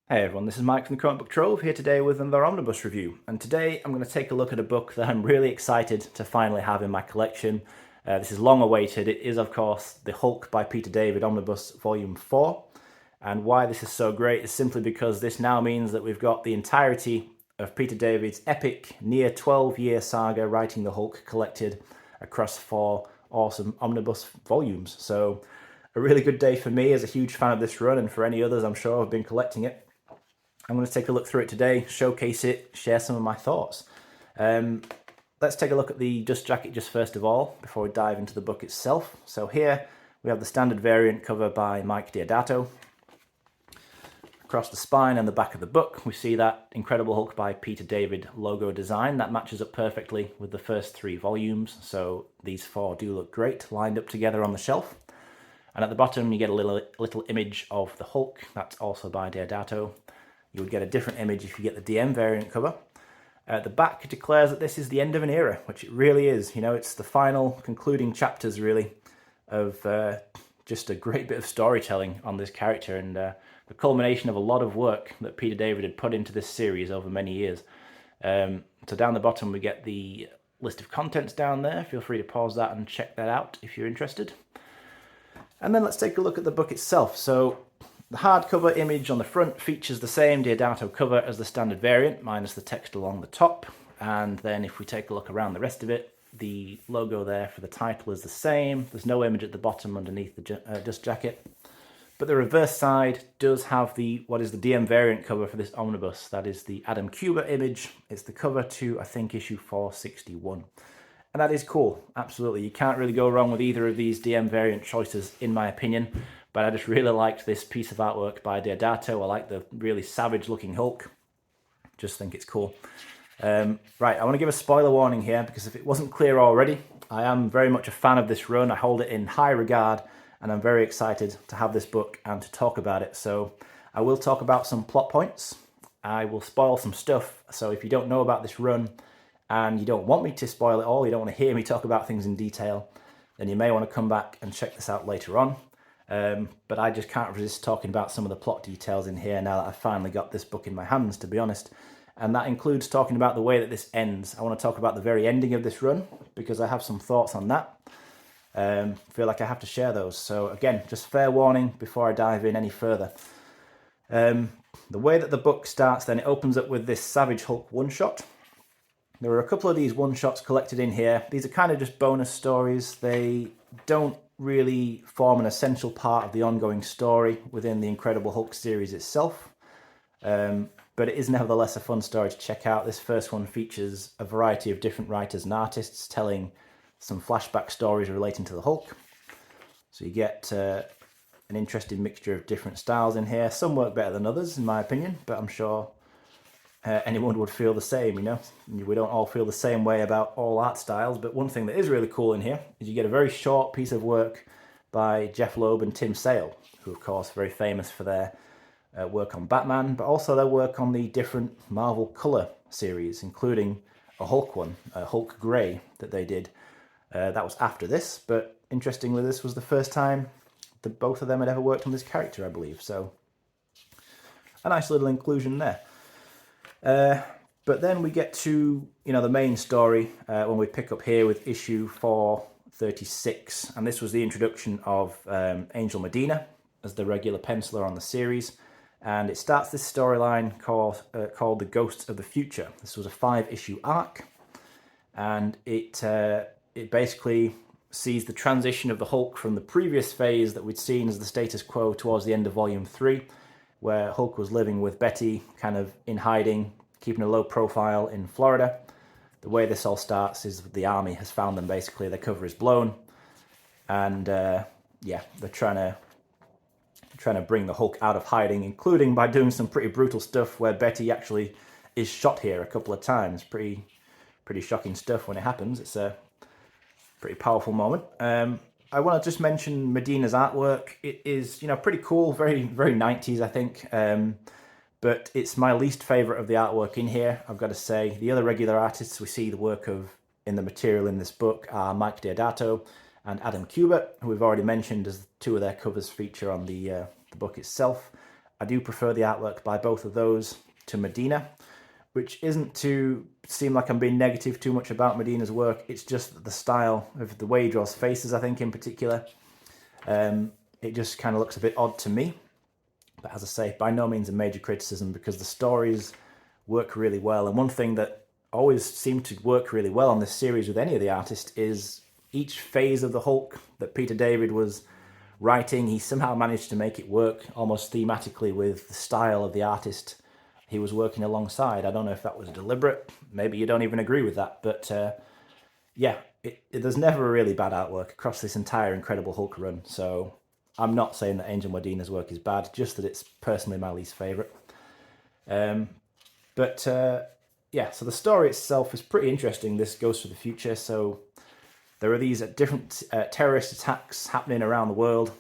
Hey everyone, this is Mike from the Comic Book Trove here today with another Omnibus review. And today I'm going to take a look at a book that I'm really excited to finally have in my collection. This is long awaited. It is, of course, The Hulk by Peter David Omnibus Volume 4. And why this is so great is simply because this now means that we've got the entirety of Peter David's epic, near 12-year saga writing The Hulk collected across 4 awesome Omnibus volumes. So a really good day for me as a huge fan of this run, and for any others I'm sure have been collecting it. I'm going to take a look through it today, showcase it, share some of my thoughts. Let's take a look at the dust jacket just first of all, before we dive into the book itself. So here we have the standard variant cover by Mike Deodato. Across the spine and the back of the book, we see that Incredible Hulk by Peter David logo design. That matches up perfectly with the first 3 volumes, so these 4 do look great, lined up together on the shelf. And at the bottom you get a little image of the Hulk, that's also by Deodato. You would get a different image if you get the DM variant cover. The back declares that this is the end of an era, which it really is. You know, it's the final concluding chapters, really, of just a great bit of storytelling on this character, and the culmination of a lot of work that Peter David had put into this series over many years. So down the bottom we get the list of contents down there. Feel free to pause that and check that out if you're interested. And then let's take a look at the book itself. So the hardcover image on the front features the same Deodato cover as the standard variant, minus the text along the top. And then if we take a look around the rest of it, the logo there for the title is the same. There's no image at the bottom underneath the dust jacket. But the reverse side does have what is the DM variant cover for this omnibus. That is the Adam Kubert image. It's the cover to, I think, issue 461. And that is cool, absolutely. You can't really go wrong with either of these DM variant choices, in my opinion. But I just really liked this piece of artwork by Deodato. I like the really savage-looking Hulk. Just think it's cool. Right, I want to give a spoiler warning here, because if it wasn't clear already, I am very much a fan of this run. I hold it in high regard, and I'm very excited to have this book and to talk about it. So I will talk about some plot points. I will spoil some stuff. So if you don't know about this run, and you don't want me to spoil it all, you don't want to hear me talk about things in detail, then you may want to come back and check this out later on. But I just can't resist talking about some of the plot details in here now that I've finally got this book in my hands, to be honest. And that includes talking about the way that this ends. I want to talk about the very ending of this run, because I have some thoughts on that. Feel like I have to share those. So again, just fair warning before I dive in any further. The way that the book starts then, it opens up with this Savage Hulk one-shot. There are a couple of these one-shots collected in here. These are kind of just bonus stories. They don't really form an essential part of the ongoing story within the Incredible Hulk series itself. But it is nevertheless a fun story to check out. This first one features a variety of different writers and artists telling some flashback stories relating to the Hulk. So you get an interesting mixture of different styles in here. Some work better than others, in my opinion, but I'm sure anyone would feel the same, you know. We don't all feel the same way about all art styles, but one thing that is really cool in here is you get a very short piece of work by Jeff Loeb and Tim Sale, who of course are very famous for their work on Batman, but also their work on the different Marvel Color series, including a Hulk one, Hulk Grey, that they did. That was after this, but interestingly this was the first time that both of them had ever worked on this character, I believe, so a nice little inclusion there. But then we get to, you know, the main story when we pick up here with issue 436, and this was the introduction of Angel Medina as the regular penciler on the series, and it starts this storyline called The Ghosts of the Future. This was a 5-issue arc, and it basically sees the transition of the Hulk from the previous phase that we'd seen as the status quo towards the end of Volume 3, where Hulk was living with Betty, kind of in hiding, keeping a low profile in Florida. The way this all starts is the army has found them, basically. Their cover is blown. And yeah, they're trying to bring the Hulk out of hiding, including by doing some pretty brutal stuff where Betty actually is shot here a couple of times. Pretty shocking stuff when it happens. It's a pretty powerful moment. I want to just mention Medina's artwork. It is, you know, pretty cool, very 90s, I think. But it's my least favourite of the artwork in here, I've got to say. The other regular artists we see the work of in the material in this book are Mike Deodato and Adam Kubert, who we've already mentioned as 2 of their covers feature on the book itself. I do prefer the artwork by both of those to Medina, which isn't to seem like I'm being negative too much about Medina's work. It's just the style of the way he draws faces, I think, in particular. It just kind of looks a bit odd to me. But as I say, by no means a major criticism, because the stories work really well. And one thing that always seemed to work really well on this series with any of the artists is each phase of the Hulk that Peter David was writing, he somehow managed to make it work almost thematically with the style of the artist he was working alongside. I don't know if that was deliberate. Maybe you don't even agree with that. But yeah, there's never a really bad artwork across this entire Incredible Hulk run. So I'm not saying that Angel Modina's work is bad, just that it's personally my least favourite. Yeah, so the story itself is pretty interesting. This goes to the future. So there are these different terrorist attacks happening around the world.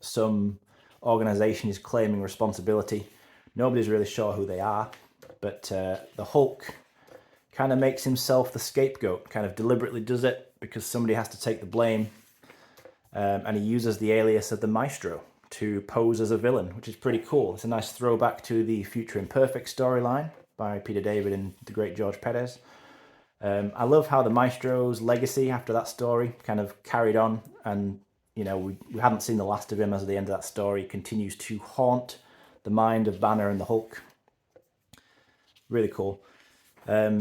Some organisation is claiming responsibility. Nobody's really sure who they are, but the Hulk kind of makes himself the scapegoat, kind of deliberately does it because somebody has to take the blame. And he uses the alias of the Maestro to pose as a villain, which is pretty cool. It's a nice throwback to the Future Imperfect storyline by Peter David and the great George Perez. I love how the Maestro's legacy after that story kind of carried on, and you know, we hadn't seen the last of him as at the end of that story. He continues to haunt the mind of Banner and the Hulk. Really cool. Yeah,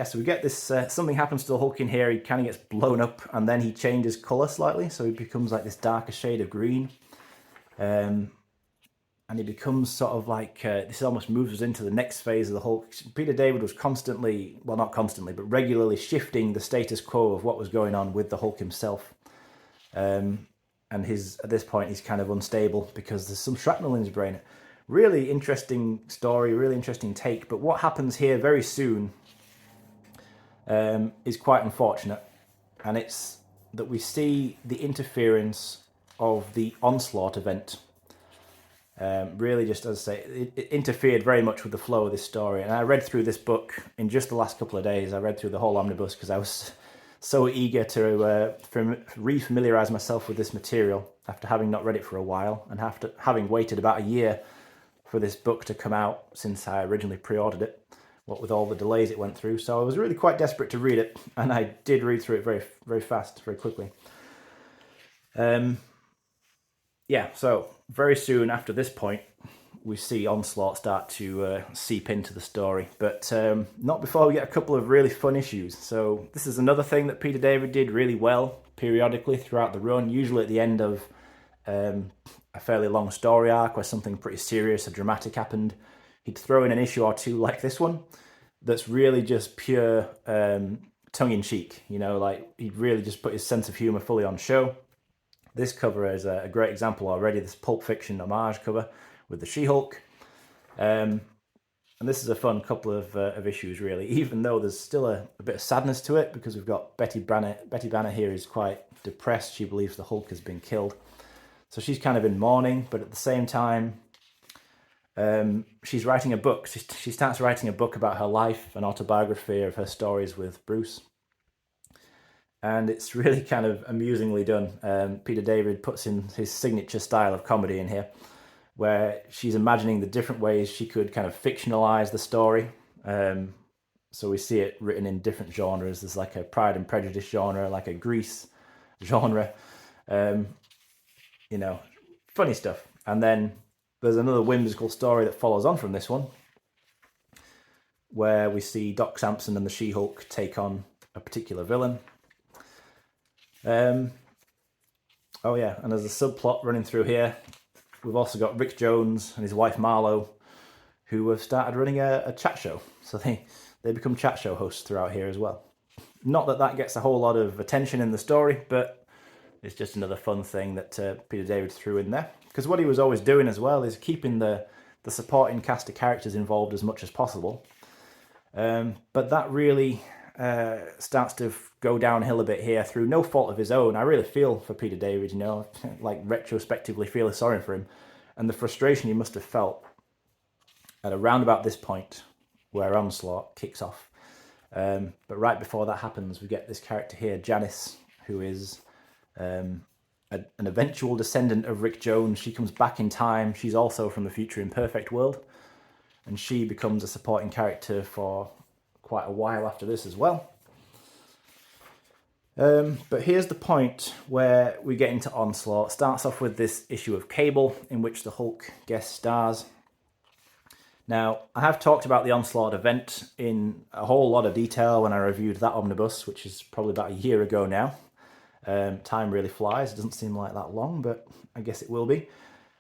so we get this, something happens to the Hulk in here, he kind of gets blown up, and then he changes colour slightly, so he becomes like this darker shade of green. And he becomes sort of like, this almost moves us into the next phase of the Hulk. Peter David was constantly, well not constantly, but regularly shifting the status quo of what was going on with the Hulk himself. And at this point he's kind of unstable because there's some shrapnel in his brain. Really interesting story, really interesting take, but what happens here very soon is quite unfortunate. And it's that we see the interference of the Onslaught event. Really, just as I say, it interfered very much with the flow of this story. And I read through this book in just the last couple of days. I read through the whole omnibus because I was so eager to re-familiarise myself with this material after having not read it for a while, and after having waited about a year for this book to come out since I originally pre-ordered it, what with all the delays it went through. So I was really quite desperate to read it, and I did read through it very, very fast, very quickly. Yeah, so very soon after this point, we see Onslaught start to seep into the story, but not before we get a couple of really fun issues. So this is another thing that Peter David did really well periodically throughout the run, usually at the end of a fairly long story arc where something pretty serious or dramatic happened. He'd throw in an issue or two like this one that's really just pure tongue-in-cheek, you know, like he'd really just put his sense of humour fully on show. This cover is a great example already, this Pulp Fiction homage cover with the She-Hulk. And this is a fun couple of issues, really, even though there's still a bit of sadness to it, because we've got Betty Banner here is quite depressed. She believes the Hulk has been killed. So she's kind of in mourning, but at the same time, she's writing a book. She starts writing a book about her life, an autobiography of her stories with Bruce. And it's really kind of amusingly done. Peter David puts in his signature style of comedy in here, where she's imagining the different ways she could kind of fictionalize the story. So we see it written in different genres. There's like a Pride and Prejudice genre, like a Grease genre. You know, funny stuff. And then there's another whimsical story that follows on from this one, where we see Doc Samson and the She-Hulk take on a particular villain. Oh yeah, and there's a subplot running through here. We've also got Rick Jones and his wife Marlo, who have started running a chat show. So they become chat show hosts throughout here as well. Not that that gets a whole lot of attention in the story, but it's just another fun thing that Peter David threw in there. Because what he was always doing as well is keeping the supporting cast of characters involved as much as possible. But that really starts to go downhill a bit here through no fault of his own. I really feel for Peter David, you know, like retrospectively feel sorry for him, and the frustration he must have felt at around about this point where Onslaught kicks off. But right before that happens, we get this character here, Janice, who is a an eventual descendant of Rick Jones. She comes back in time. She's also from the future Imperfect world. And she becomes a supporting character for quite a while after this as well. But here's the point where we get into Onslaught. It starts off with this issue of Cable, in which the Hulk guest stars. Now, I have talked about the Onslaught event in a whole lot of detail when I reviewed that omnibus, which is probably about a year ago now. Time really flies. It doesn't seem like that long, but I guess it will be.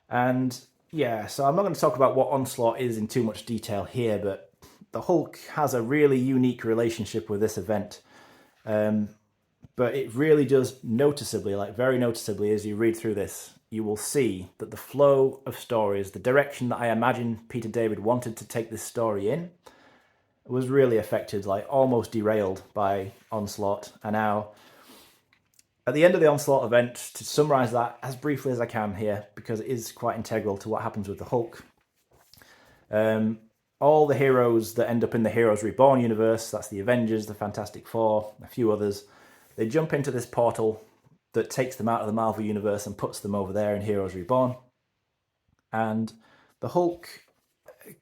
And yeah, so I'm not going to talk about what Onslaught is in too much detail here, but the Hulk has a really unique relationship with this event. But it really does noticeably, like very noticeably, as you read through this, you will see that the flow of stories, the direction that I imagine Peter David wanted to take this story in, was really affected, like almost derailed by Onslaught. And now, at the end of the Onslaught event, to summarize that as briefly as I can here, because it is quite integral to what happens with the Hulk, all the heroes that end up in the Heroes Reborn universe, that's the Avengers, the Fantastic Four, a few others, they jump into this portal that takes them out of the Marvel Universe and puts them over there in Heroes Reborn. And the Hulk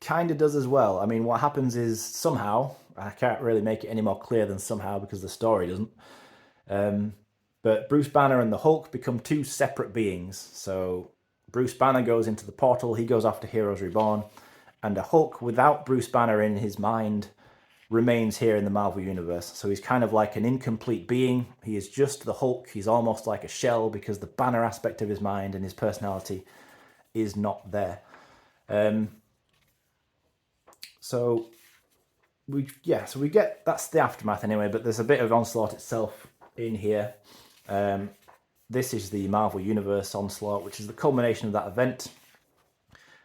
kind of does as well. I mean, what happens is somehow, I can't really make it any more clear than somehow because the story doesn't, but Bruce Banner and the Hulk become two separate beings. So Bruce Banner goes into the portal, he goes off to Heroes Reborn, and the Hulk, without Bruce Banner in his mind, remains here in the Marvel Universe. So he's kind of like an incomplete being. He is just the Hulk. He's almost like a shell because the Banner aspect of his mind and his personality is not there. So we get, that's the aftermath anyway, but there's a bit of Onslaught itself in here. This is the Marvel Universe Onslaught, which is the culmination of that event.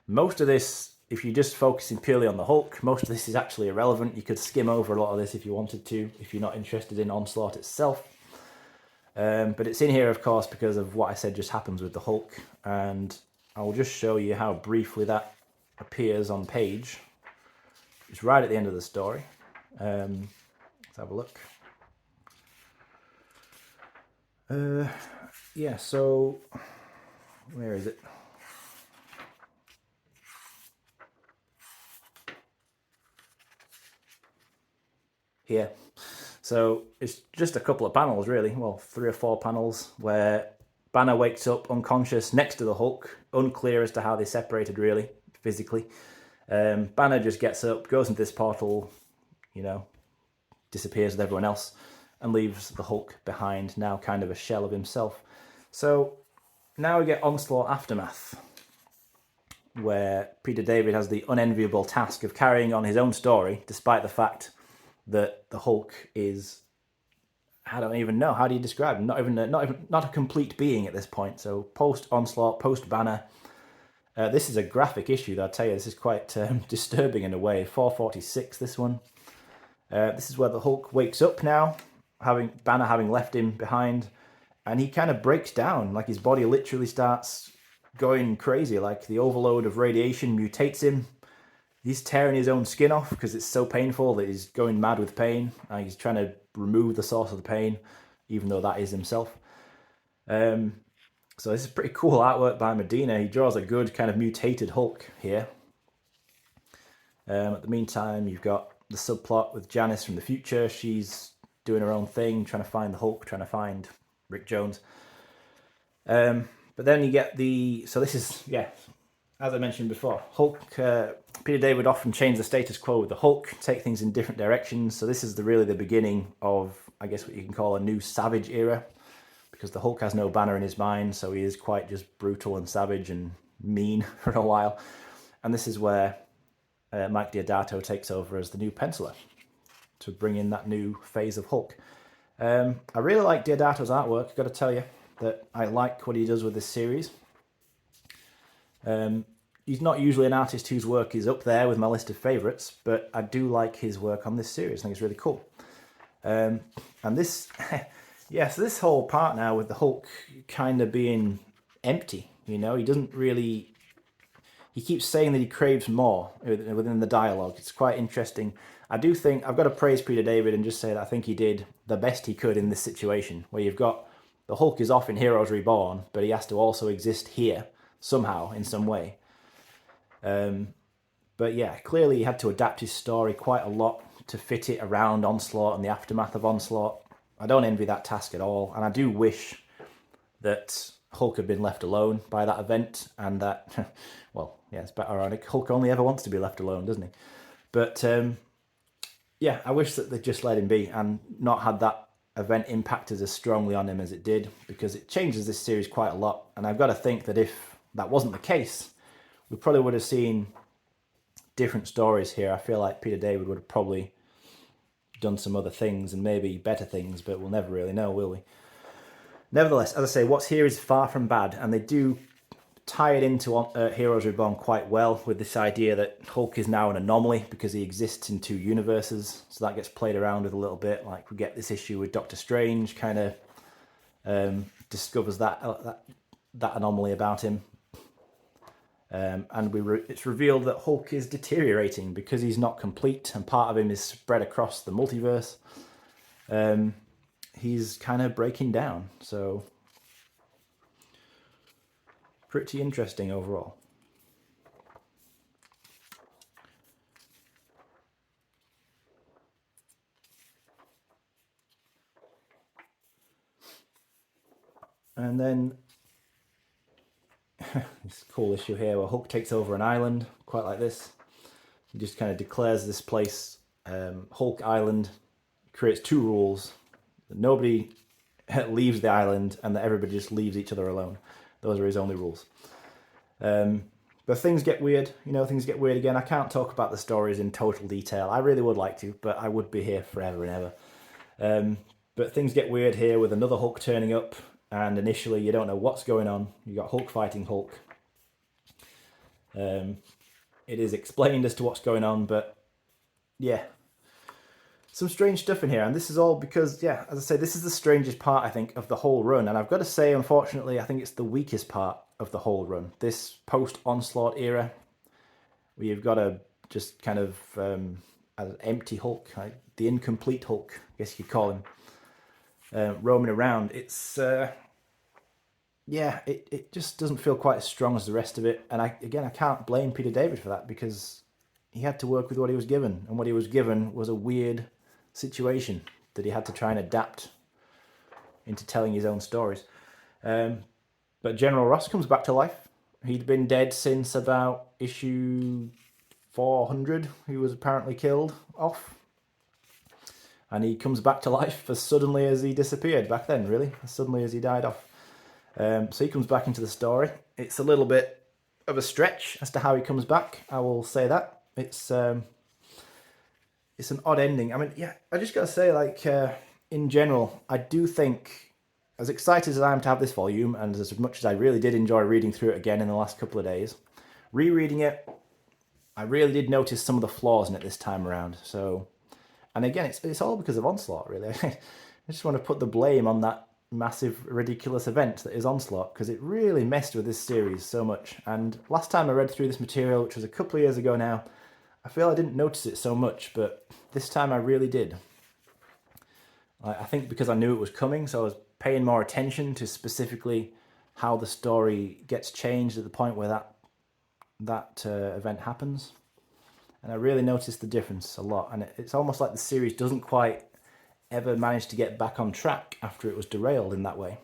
Most of this, if you're just focusing purely on the Hulk, most of this is actually irrelevant. You could skim over a lot of this if you wanted to, if you're not interested in Onslaught itself. But it's in here, of course, because of what I said just happens with the Hulk. And I'll just show you how briefly that appears on page. It's right at the end of the story. Let's have a look. Yeah, so where is it? Here. So it's just a couple of panels, really. Well, 3 or 4 panels where Banner wakes up unconscious next to the Hulk, unclear as to how they separated, really, physically. Banner just gets up, goes into this portal, disappears with everyone else, and leaves the Hulk behind, now kind of a shell of himself. So now we get Onslaught Aftermath, where Peter David has the unenviable task of carrying on his own story, despite the fact that the Hulk is, I don't even know, how do you describe him? Not a complete being at this point. So post Onslaught, post Banner, this is a graphic issue. I'll tell you, this is quite disturbing in a way. 446, this one. This is where the Hulk wakes up now, Banner having left him behind, and he kind of breaks down. Like his body literally starts going crazy. Like the overload of radiation mutates him. He's tearing his own skin off because it's so painful that he's going mad with pain. He's trying to remove the source of the pain, even though that is himself. So this is pretty cool artwork by Medina. He draws a good kind of mutated Hulk here. At the meantime, you've got the subplot with Janice from the future. She's doing her own thing, trying to find the Hulk, trying to find Rick Jones. But then you get so this is, as I mentioned before, Hulk, Peter David often changed the status quo with the Hulk, take things in different directions. So this is really the beginning of, I guess, what you can call a new Savage era, because the Hulk has no Banner in his mind, so he is quite just brutal and savage and mean for a while. And this is where Mike Deodato takes over as the new penciler to bring in that new phase of Hulk. I really like Deodato's artwork. I've got to tell you that I like what he does with this series. He's not usually an artist whose work is up there with my list of favourites, but I do like his work on this series. I think it's really cool. And this, so this whole part now with the Hulk kind of being empty, he doesn't really, he keeps saying that he craves more within the dialogue. It's quite interesting. I do think, I've got to praise Peter David and just say that I think he did the best he could in this situation, where you've got The Hulk is off in Heroes Reborn, but he has to also exist here somehow, in some way. But yeah, clearly he had to adapt his story quite a lot to fit it around Onslaught and the aftermath of Onslaught. I don't envy that task at all, and I do wish that Hulk had been left alone by that event, and that, well, yeah, it's a bit ironic. Hulk only ever wants to be left alone, doesn't he? But yeah, I wish that they'd just let him be and not had that event impacted as strongly on him as it did, because it changes this series quite a lot. And I've got to think that if that wasn't the case, we probably would have seen different stories here. I feel like Peter David would have probably done some other things and maybe better things, but we'll never really know, will we? Nevertheless, as I say, what's here is far from bad, and they do tie it into Heroes Reborn quite well with this idea that Hulk is now an anomaly because he exists in two universes. So that gets played around with a little bit. Like we get this issue with Doctor Strange kind of discovers that anomaly about him. And it's revealed that Hulk is deteriorating because he's not complete, and part of him is spread across the multiverse. He's kind of breaking down, so pretty interesting overall. And then this cool issue here where Hulk takes over an island, quite like this. He just kind of declares this place Hulk Island, creates two rules: that nobody leaves the island and that everybody just leaves each other alone. Those are his only rules. But things get weird, things get weird again. I can't talk about the stories in total detail. I really would like to, but I would be here forever and ever. But things get weird here with another Hulk turning up, and initially you don't know what's going on. You got Hulk fighting Hulk. It is explained as to what's going on, but yeah, some strange stuff in here. And this is all because, yeah, as I say, this is the strangest part, I think, of the whole run. And I've got to say, unfortunately, I think it's the weakest part of the whole run. This post-Onslaught era, where you've got a just kind of an empty Hulk, like the incomplete Hulk, I guess you could call him, roaming around. It's yeah, it just doesn't feel quite as strong as the rest of it. And I can't blame Peter David for that, because he had to work with what he was given, and what he was given was a weird situation that he had to try and adapt into telling his own stories. But General Ross comes back to life. He'd been dead since about issue 400. He was apparently killed off. And he comes back to life as suddenly as he disappeared back then, really. As suddenly as he died off. So he comes back into the story. It's a little bit of a stretch as to how he comes back, I will say that. It's an odd ending. I mean, yeah, I just gotta say, like, in general, I do think, as excited as I am to have this volume, and as much as I really did enjoy reading through it again in the last couple of days, rereading it, I really did notice some of the flaws in it this time around. So, and again, it's all because of Onslaught, really. I just want to put the blame on that massive, ridiculous event that is Onslaught, because it really messed with this series so much. And last time I read through this material, which was a couple of years ago now, I feel I didn't notice it so much, but this time I really did. I think because I knew it was coming, so I was paying more attention to specifically how the story gets changed at the point where that event happens. And I really noticed the difference a lot. And it's almost like the series doesn't quite ever manage to get back on track after it was derailed in that way.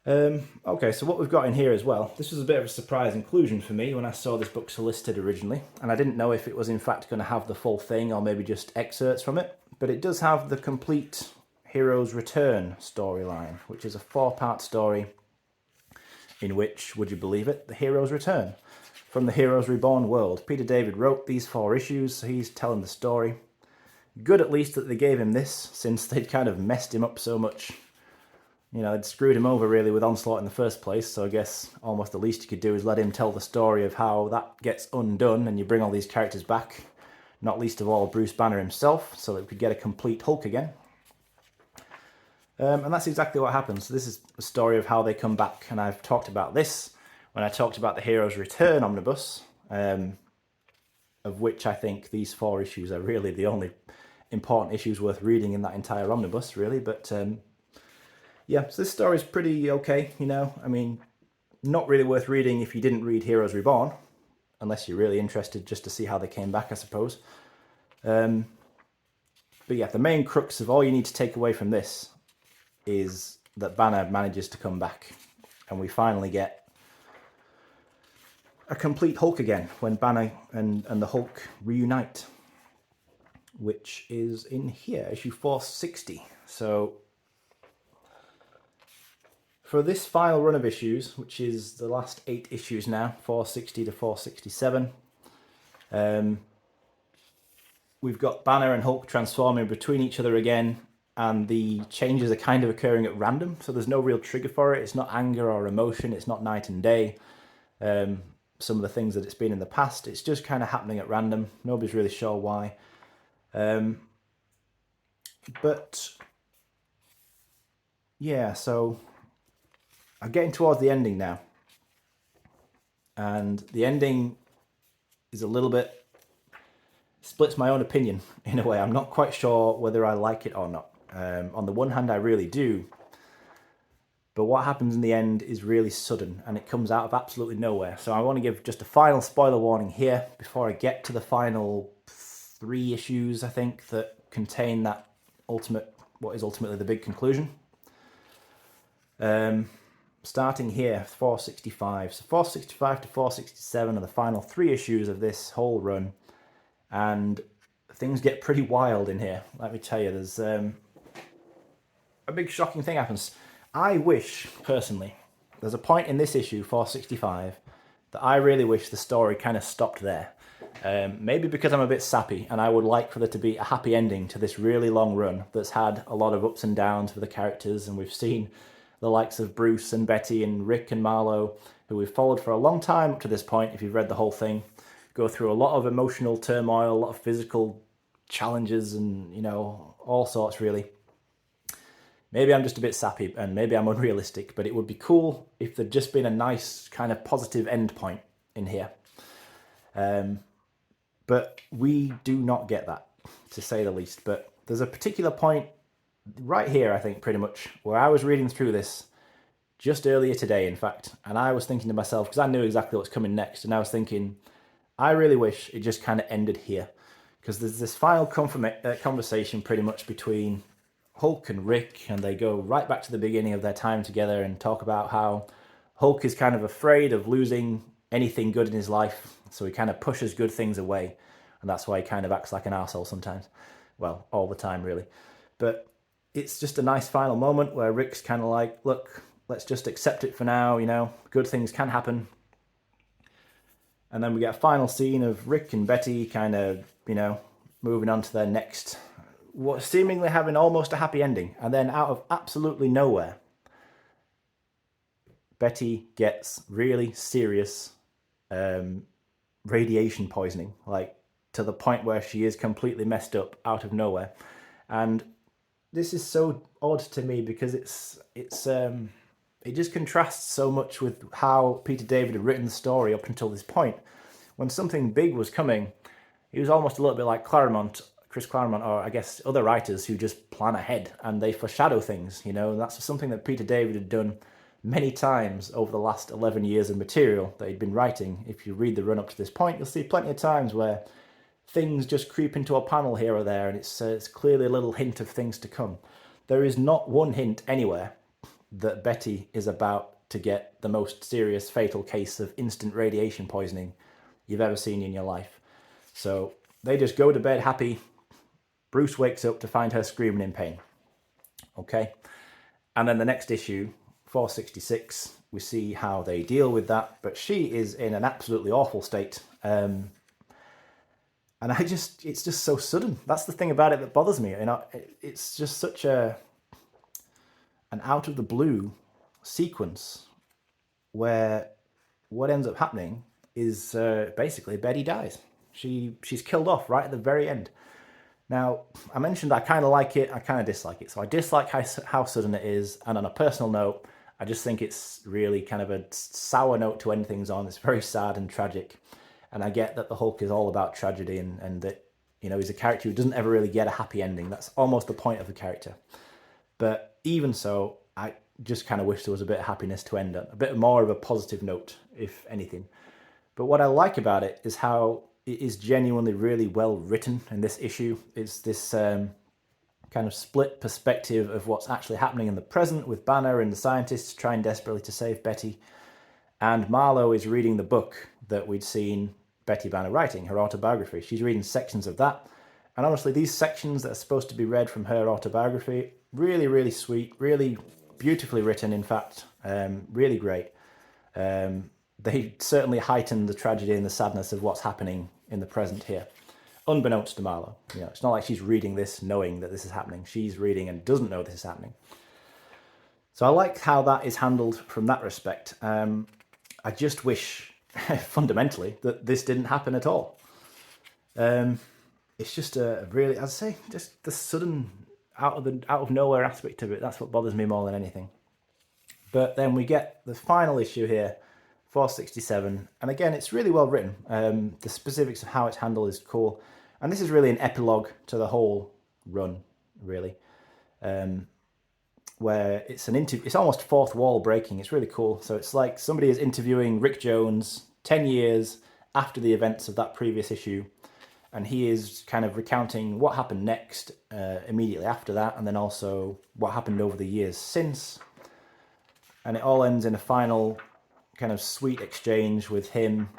Okay, so what we've got in here as well, this was a bit of a surprise inclusion for me when I saw this book solicited originally, and I didn't know if it was in fact going to have the full thing or maybe just excerpts from it, but it does have the complete Heroes Return storyline, which is a 4-part story in which, would you believe it, the heroes return from the Heroes Reborn world. Peter David wrote these 4 issues, so he's telling the story. Good at least that they gave him this, since they'd kind of messed him up so much. They'd screwed him over really with Onslaught in the first place, so I guess almost the least you could do is let him tell the story of how that gets undone and you bring all these characters back, not least of all Bruce Banner himself, so that we could get a complete Hulk again. And that's exactly what happens. So this is the story of how they come back, and I've talked about this when I talked about the Heroes Return Omnibus, of which I think these 4 issues are really the only important issues worth reading in that entire omnibus, really. But yeah, so this story is pretty okay, you know. I mean, not really worth reading if you didn't read Heroes Reborn, unless you're really interested just to see how they came back, I suppose. But yeah, the main crux of all you need to take away from this is that Banner manages to come back, and we finally get a complete Hulk again when Banner and the Hulk reunite, which is in here, issue 460. So for this final run of issues, which is the last 8 issues now, 460 to 467, we've got Banner and Hulk transforming between each other again, and the changes are kind of occurring at random, so there's no real trigger for it. It's not anger or emotion, it's not night and day. Some of the things that it's been in the past, it's just kind of happening at random. Nobody's really sure why. But yeah, so I'm getting towards the ending now. And the ending is a little bit, splits my own opinion in a way. I'm not quite sure whether I like it or not. On the one hand, I really do. But what happens in the end is really sudden, and it comes out of absolutely nowhere. So I want to give just a final spoiler warning here before I get to the final 3 issues, I think, that contain that what is ultimately the big conclusion. Starting here, 465. So 465 to 467 are the final 3 issues of this whole run, and things get pretty wild in here. Let me tell you, there's a big shocking thing happens. I wish, personally, there's a point in this issue, 465, that I really wish the story kind of stopped there. Maybe because I'm a bit sappy, and I would like for there to be a happy ending to this really long run that's had a lot of ups and downs for the characters, and we've seen the likes of Bruce and Betty and Rick and Marlowe, who we've followed for a long time up to this point, if you've read the whole thing, go through a lot of emotional turmoil, a lot of physical challenges, and, you know, all sorts, really. Maybe I'm just a bit sappy, and maybe I'm unrealistic, but it would be cool if there'd just been a nice kind of positive end point in here. But we do not get that, to say the least. But there's a particular point right here, I think, pretty much, where I was reading through this just earlier today, in fact, and I was thinking to myself, because I knew exactly what's coming next, and I was thinking, I really wish it just kind of ended here, because there's this final conversation pretty much between Hulk and Rick, and they go right back to the beginning of their time together and talk about how Hulk is kind of afraid of losing anything good in his life, so he kind of pushes good things away, and that's why he kind of acts like an arsehole sometimes. Well, all the time, really. But it's just a nice final moment where Rick's kind of like, look, let's just accept it for now, you know, good things can happen. And then we get a final scene of Rick and Betty kind of, you know, moving on to their next, what seemingly having almost a happy ending. And then out of absolutely nowhere, Betty gets really serious radiation poisoning, like to the point where she is completely messed up out of nowhere. And this is so odd to me because it just contrasts so much with how Peter David had written the story up until this point. When something big was coming, he was almost a little bit like Chris Claremont, or I guess other writers who just plan ahead and they foreshadow things, you know, and that's something that Peter David had done many times over the last 11 years of material that he'd been writing. If you read the run up to this point, you'll see plenty of times where things just creep into a panel here or there, and it's clearly a little hint of things to come. There is not one hint anywhere that Betty is about to get the most serious fatal case of instant radiation poisoning you've ever seen in your life. So they just go to bed happy. Bruce wakes up to find her screaming in pain. Okay? And then the next issue, 466, we see how they deal with that, but she is in an absolutely awful state. And it's just so sudden. That's the thing about it that bothers me. You know, it's just such an out of the blue sequence where what ends up happening is basically Betty dies. She's killed off right at the very end. Now, I mentioned I kind of like it, I kind of dislike it. So I dislike how sudden it is, and on a personal note, I just think it's really kind of a sour note to end things on. It's very sad and tragic. And I get that the Hulk is all about tragedy and that, you know, he's a character who doesn't ever really get a happy ending. That's almost the point of the character. But even so, I just kind of wish there was a bit of happiness to end on, a bit more of a positive note, if anything. But what I like about it is how it is genuinely really well written in this issue. It's this kind of split perspective of what's actually happening in the present, with Banner and the scientists trying desperately to save Betty. And Marlowe is reading the book that we'd seen Betty Banner writing, her autobiography. She's reading sections of that. And honestly, these sections that are supposed to be read from her autobiography, really, really sweet, really beautifully written, in fact, really great. They certainly heighten the tragedy and the sadness of what's happening in the present here, unbeknownst to Marlowe. You know, it's not like she's reading this knowing that this is happening. She's reading and doesn't know this is happening. So I like how that is handled from that respect. I just wish, fundamentally, that this didn't happen at all. It's just a really, I'd say, just the sudden out of nowhere aspect of it. That's what bothers me more than anything. But then we get the final issue here, 467, and again, it's really well written. The specifics of how it's handled is cool, and this is really an epilogue to the whole run, really, where it's an interview. It's almost fourth wall breaking. It's really cool. So it's like somebody is interviewing Rick Jones 10 years after the events of that previous issue, and he is kind of recounting what happened next immediately after that, and then also what happened over the years since. And it all ends in a final kind of sweet exchange with him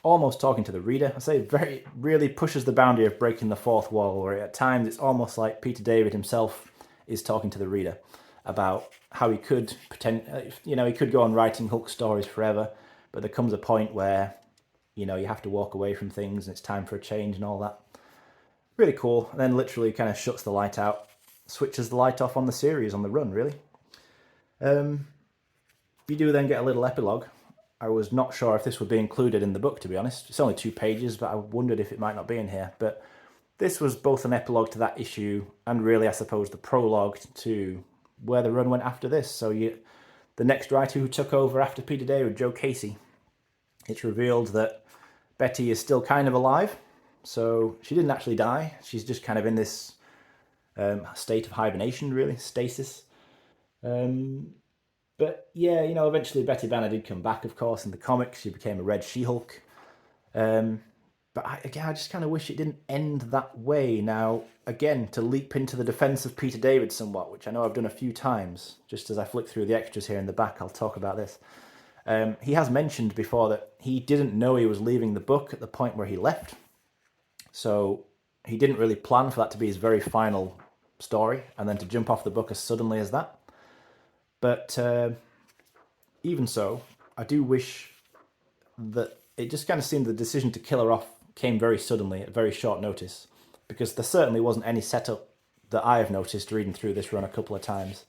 almost talking to the reader. I say really pushes the boundary of breaking the fourth wall, where at times it's almost like Peter David himself is talking to the reader about how he could he could go on writing Hulk stories forever, but there comes a point where, you have to walk away from things and it's time for a change and all that. Really cool. And then literally kind of shuts the light out, switches the light off on the series, on the run, really. You do then get a little epilogue. I was not sure if this would be included in the book, to be honest. It's only 2 pages, but I wondered if it might not be in here. But this was both an epilogue to that issue and really, I suppose, the prologue to where the run went after this. So the next writer who took over after Peter David, Joe Casey, it's revealed that Betty is still kind of alive. So she didn't actually die. She's just kind of in this state of hibernation, really, stasis. But yeah, eventually Betty Banner did come back, of course, in the comics. She became a Red She-Hulk. But I just kind of wish it didn't end that way. Now, again, to leap into the defense of Peter David somewhat, which I know I've done a few times, just as I flick through the extras here in the back, I'll talk about this. He has mentioned before that he didn't know he was leaving the book at the point where he left. So he didn't really plan for that to be his very final story, and then to jump off the book as suddenly as that. But even so, I do wish that it just kind of seemed the decision to kill her off came very suddenly at very short notice, because there certainly wasn't any setup that I have noticed reading through this run a couple of times.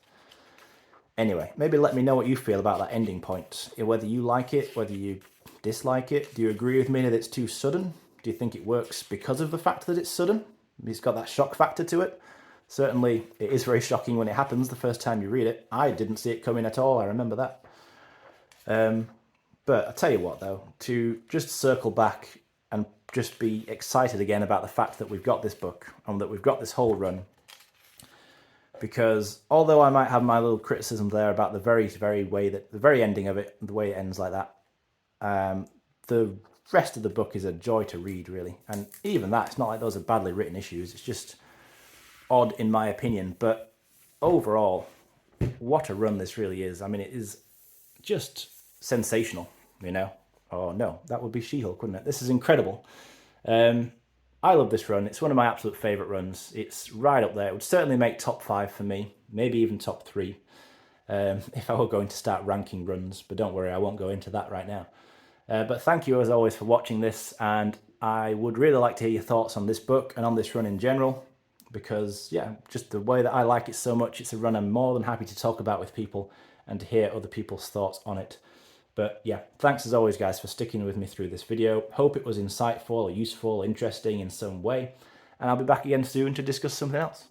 Anyway, maybe let me know what you feel about that ending point, whether you like it, whether you dislike it. Do you agree with me that it's too sudden? Do you think it works because of the fact that it's sudden? It's got that shock factor to it. Certainly, it is very shocking when it happens the first time you read it. I didn't see it coming at all, I remember that. But I'll tell you what, though, to just circle back and just be excited again about the fact that we've got this book and that we've got this whole run. Because although I might have my little criticism there about the very ending of it, the way it ends like that, the rest of the book is a joy to read, really. And even that, it's not like those are badly written issues. It's just odd in my opinion, but overall, what a run this really is. I mean, it is just sensational, Oh no, that would be She-Hulk, wouldn't it? This is incredible. I love this run. It's one of my absolute favourite runs. It's right up there. It would certainly make top 5 for me, maybe even top 3, if I were going to start ranking runs, but don't worry, I won't go into that right now. But thank you as always for watching this, and I would really like to hear your thoughts on this book and on this run in general. Because, yeah, just the way that I like it so much, it's a run I'm more than happy to talk about with people and to hear other people's thoughts on it. But yeah, thanks as always, guys, for sticking with me through this video. Hope it was insightful or useful, interesting in some way. And I'll be back again soon to discuss something else.